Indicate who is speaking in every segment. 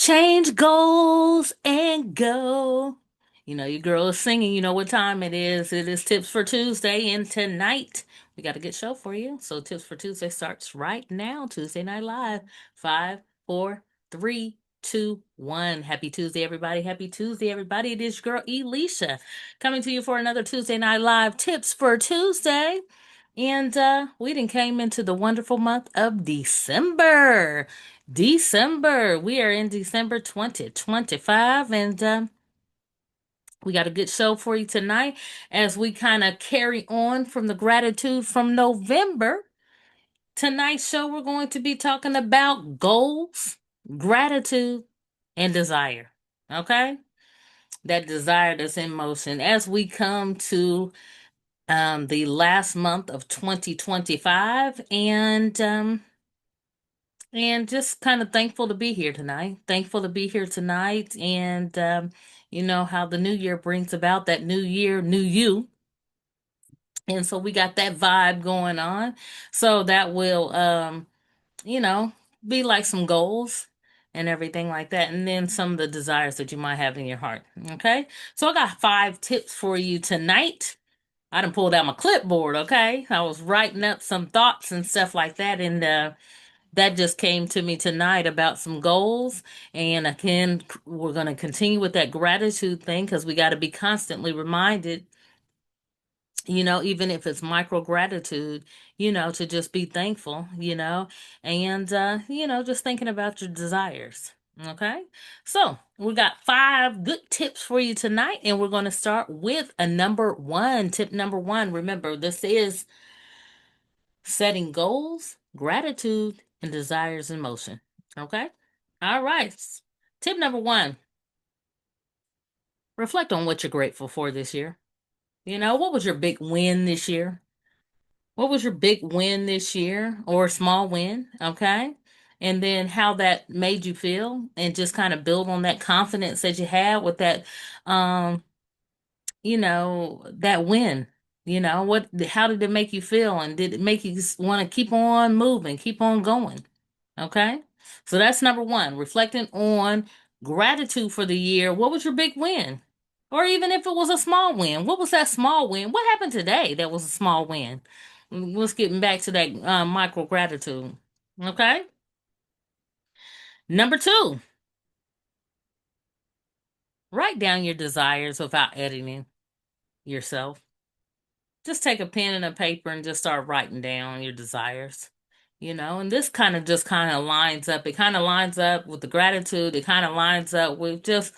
Speaker 1: Change goals and go. You know, your girl is singing. You know what time it is. It is Tips for Tuesday, and tonight we got a good show for you. So, Tips for Tuesday starts right now. Tuesday Night Live. Five, four, three, two, one. Happy Tuesday, everybody. Happy Tuesday, everybody. It is your girl, Elisha, coming to you for another Tuesday Night Live Tips for Tuesday. And we then came into the wonderful month of December. December. We are in December 2025, and we got a good show for you tonight as we kind of carry on from the gratitude from November. Tonight's show, we're going to be talking about goals, gratitude, and desire. Okay? That desire that's in motion as we come to the last month of 2025, and just kind of thankful to be here tonight. Thankful to be here tonight. And you know how the new year brings about that new year, new you. And so we got that vibe going on. So that will, you know, be like some goals and everything like that. And then some of the desires that you might have in your heart. Okay. So I got 5 tips for you tonight. I done pulled out my clipboard. Okay. I was writing up some thoughts and stuff like that. And, that just came to me tonight about some goals. And again, we're going to continue with that gratitude thing because we got to be constantly reminded, even if it's micro gratitude, to just be thankful, and, just thinking about your desires. Okay. So we got 5 good tips for you tonight. And we're going to start with a number one. Tip number one. Remember, this is setting goals, gratitude, and desires in motion. Okay? All right. Tip number one, reflect on what you're grateful for this year. What was your big win this year? What was your big win this year or small win? Okay? And then how that made you feel, and just kind of build on that confidence that you had with that, um, that win. How did it make you feel? And did it make you want to keep on moving, keep on going? Okay. So that's number one, reflecting on gratitude for the year. What was your big win? Or even if it was a small win, what was that small win? What happened today that was a small win? Let's get back to that micro gratitude. Okay. Number two, write down your desires without editing yourself. Just take a pen and a paper and just start writing down your desires. And this kind of lines up. It kind of lines up with the gratitude. It kind of lines up with just,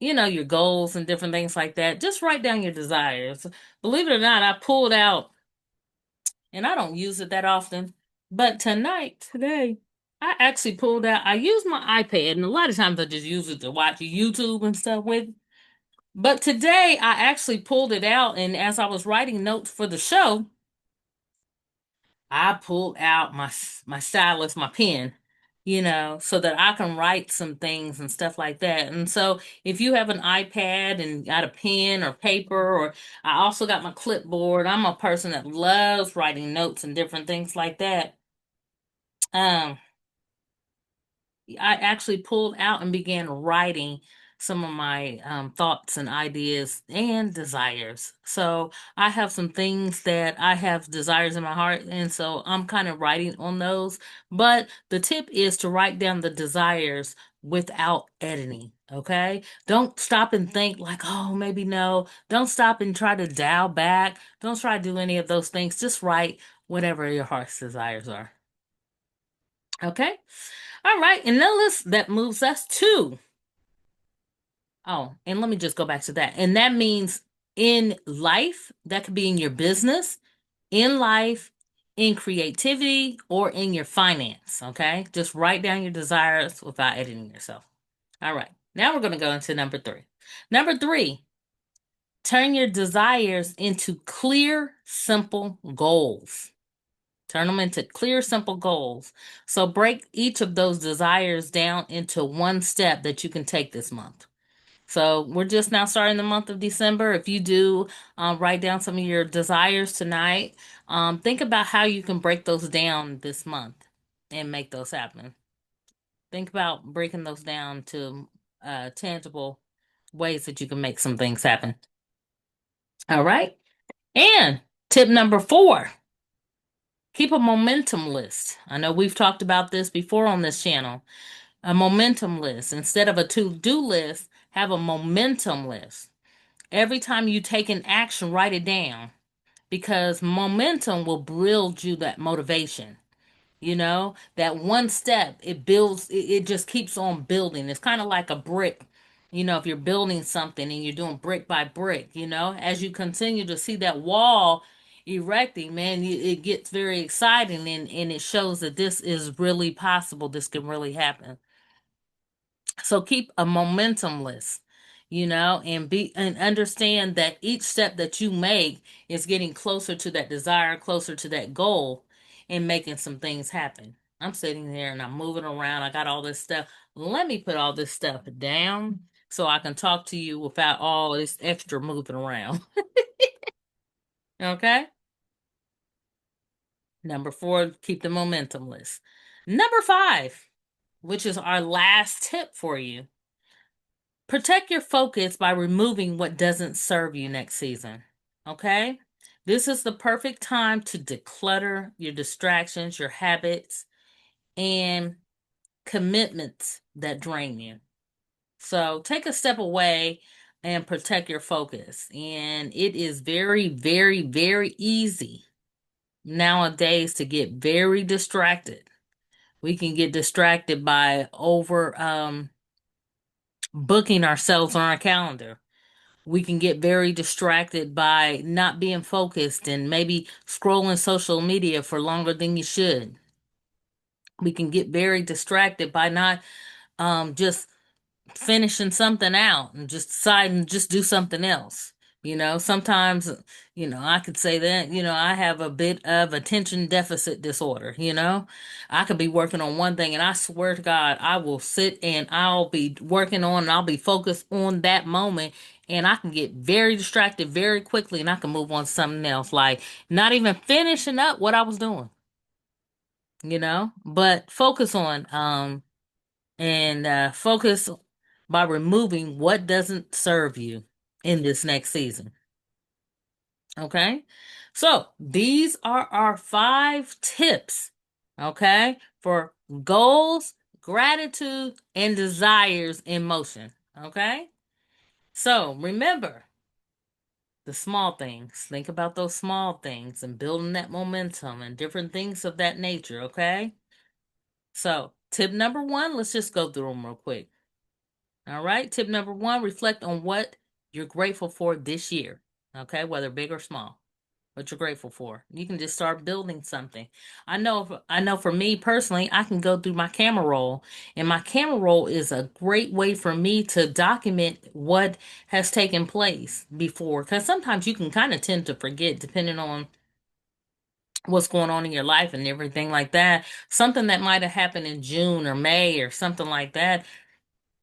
Speaker 1: your goals and different things like that. Just write down your desires. Believe it or not, I pulled out, and I don't use it that often, but today, I actually pulled out, I use my iPad, and a lot of times I just use it to watch YouTube and stuff with. But today, I actually pulled it out, and as I was writing notes for the show, I pulled out my stylus, my pen, so that I can write some things and stuff like that. And so if you have an iPad and got a pen or paper, or I also got my clipboard. I'm a person that loves writing notes and different things like that. Um, I actually pulled out and began writing some of my thoughts and ideas and desires. So I have some things that I have desires in my heart, and so I'm kind of writing on those. But the tip is to write down the desires without editing. Okay. Don't stop and think like, oh, maybe no. Don't stop and try to dial back. Don't try to do any of those things. Just write whatever your heart's desires are. Okay. All right, and now that moves us to, oh, and let me just go back to that. And that means in life, that could be in your business, in life, in creativity, or in your finance. Okay. Just write down your desires without editing yourself. All right. Now we're going to go into number three. Number three, turn your desires into clear, simple goals. Turn them into clear, simple goals. So break each of those desires down into one step that you can take this month. So we're just now starting the month of December. If you do write down some of your desires tonight, think about how you can break those down this month and make those happen. Think about breaking those down to tangible ways that you can make some things happen. All right. And tip number 4, keep a momentum list. I know we've talked about this before on this channel. A momentum list. Instead of a to-do list, have a momentum list. Every time you take an action, write it down because momentum will build you that motivation. That one step, it builds, it just keeps on building. It's kind of like a brick. If you're building something and you're doing brick by brick, as you continue to see that wall erecting, man, it gets very exciting, and it shows that this is really possible. This can really happen. So keep a momentum list, and understand that each step that you make is getting closer to that desire, closer to that goal, and making some things happen. I'm sitting there and I'm moving around. I got all this stuff. Let me put all this stuff down so I can talk to you without all this extra moving around. Okay? Number 4, keep the momentum list. Number 5, which is our last tip for you. Protect your focus by removing what doesn't serve you next season. Okay? This is the perfect time to declutter your distractions, your habits, and commitments that drain you. So take a step away and protect your focus. And it is very, very, very easy nowadays to get very distracted. We can get distracted by over booking ourselves on our calendar. We can get very distracted by not being focused and maybe scrolling social media for longer than you should. We can get very distracted by not just finishing something out and just deciding to just do something else. Sometimes, I could say that, I have a bit of attention deficit disorder. I could be working on one thing and I swear to God, I will sit and I'll be working on and I'll be focused on that moment, and I can get very distracted very quickly and I can move on to something else, like not even finishing up what I was doing, but focus on, and focus by removing what doesn't serve you in this next season. Okay? So, these are our 5 tips, okay, for goals, gratitude, and desires in motion. Okay? So, remember the small things. Think about those small things and building that momentum and different things of that nature. Okay? So, tip number 1, let's just go through them real quick. All right. Tip number 1, reflect on what you're grateful for this year. Okay. Whether big or small, what you're grateful for. You can just start building something. I know for me personally, I can go through my camera roll, and my camera roll is a great way for me to document what has taken place before. Because sometimes you can kind of tend to forget depending on what's going on in your life and everything like that. Something that might have happened in June or May or something like that,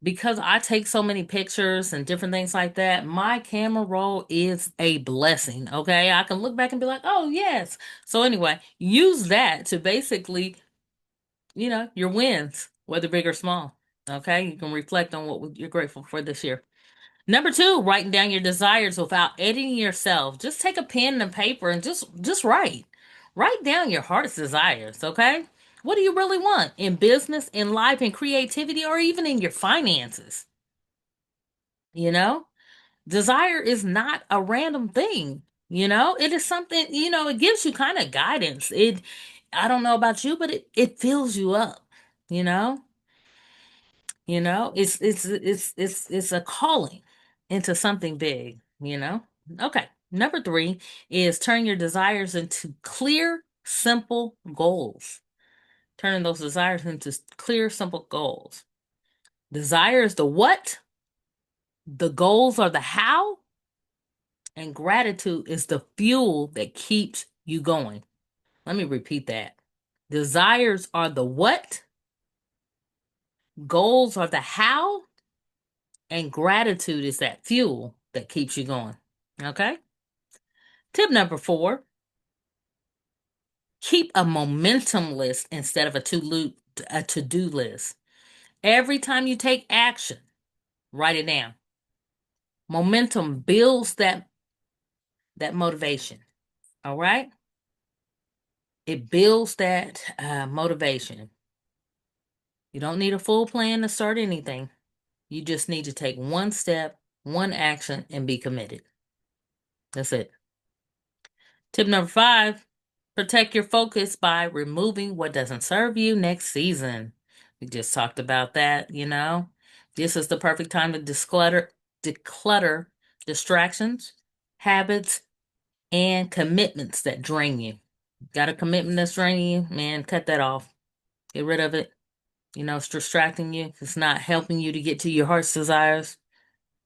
Speaker 1: because I take so many pictures and different things like that, my camera roll is a blessing. Okay. I can look back and be like, oh, yes. So, anyway, use that to basically, your wins, whether big or small. Okay. You can reflect on what you're grateful for this year. Number 2, writing down your desires without editing yourself. Just take a pen and paper and just write. Write down your heart's desires, okay? What do you really want in business, in life, in creativity, or even in your finances? You know? Desire is not a random thing, It is something, it gives you kind of guidance. I don't know about you, but it fills you up, you know? It's a calling into something big. Okay. Number 3 is turn your desires into clear, simple goals. Turning those desires into clear, simple goals. Desire is the what, the goals are the how, and gratitude is the fuel that keeps you going. Let me repeat that. Desires are the what, goals are the how, and gratitude is that fuel that keeps you going. Okay? Tip number 4, keep a momentum list instead of a to-do list. Every time you take action, write it down. Momentum builds that motivation. All right? It builds that motivation. You don't need a full plan to start anything. You just need to take one step, one action, and be committed. That's it. Tip number 5, protect your focus by removing what doesn't serve you next season. We just talked about that, you know. This is the perfect time to declutter distractions, habits, and commitments that drain you. Got a commitment that's draining you? Man, cut that off. Get rid of it. You know, it's distracting you. It's not helping you to get to your heart's desires.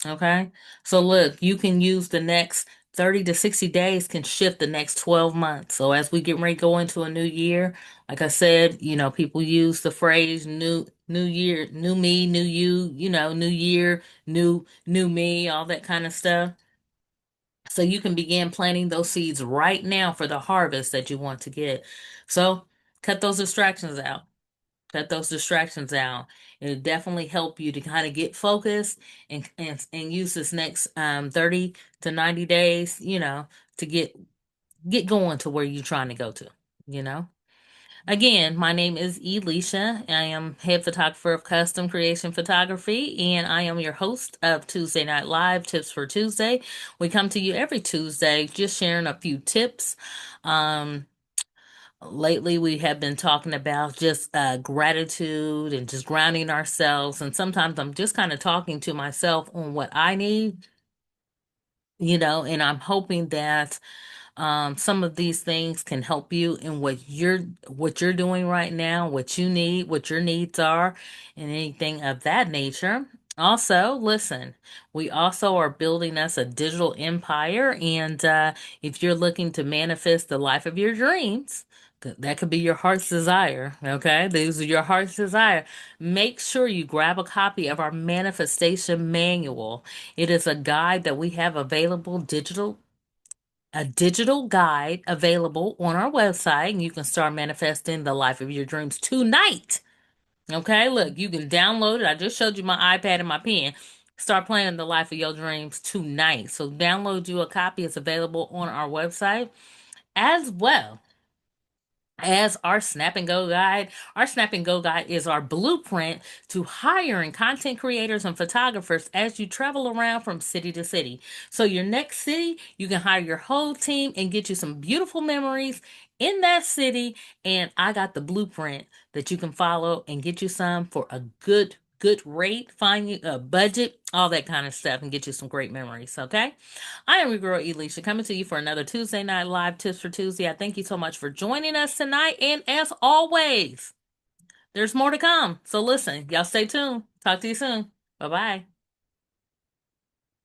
Speaker 1: Okay. So look, you can use the next 30 to 60 days can shift the next 12 months. So as we get ready to go into a new year, like I said, you know, people use the phrase new year, new me, new you, you know, new year, new me, all that kind of stuff. So you can begin planting those seeds right now for the harvest that you want to get. So cut those distractions out. Cut those distractions out. It'll definitely help you to kind of get focused and use this next 30 to 90 days, you know, to get going to where you're trying to go to, you know. Again, my name is Elisha. I am head photographer of Custom Creation Photography, and I am your host of Tuesday Night Live Tips for Tuesday. We come to you every Tuesday just sharing a few tips. Um, Lately, we have been talking about just gratitude and just grounding ourselves. And sometimes I'm just kind of talking to myself on what I need, you know, and I'm hoping that some of these things can help you in what you're doing right now, what you need, what your needs are, and anything of that nature. Also, listen, we also are building us a digital empire, and if you're looking to manifest the life of your dreams, that could be your heart's desire. Okay, these are your heart's desire. Make sure you grab a copy of our manifestation manual. It is a guide that we have available digital a digital guide available on our website, and you can start manifesting the life of your dreams tonight. Okay, look, you can download it. I just showed you my iPad and my pen. Start planning the life of your dreams tonight. So, download you a copy. It's available on our website as well as our Snap and Go guide. Our Snap and Go guide is our blueprint to hiring content creators and photographers as you travel around from city to city. So, your next city, you can hire your whole team and get you some beautiful memories in that city. And I got the blueprint that you can follow and get you some for a good rate, find you a budget, all that kind of stuff, and get you some great memories. Okay. I am your girl Elisha, coming to you for another Tuesday Night Live Tips for Tuesday. I thank you so much for joining us tonight. And as always, there's more to come. So listen, y'all stay tuned. Talk to you soon. Bye bye.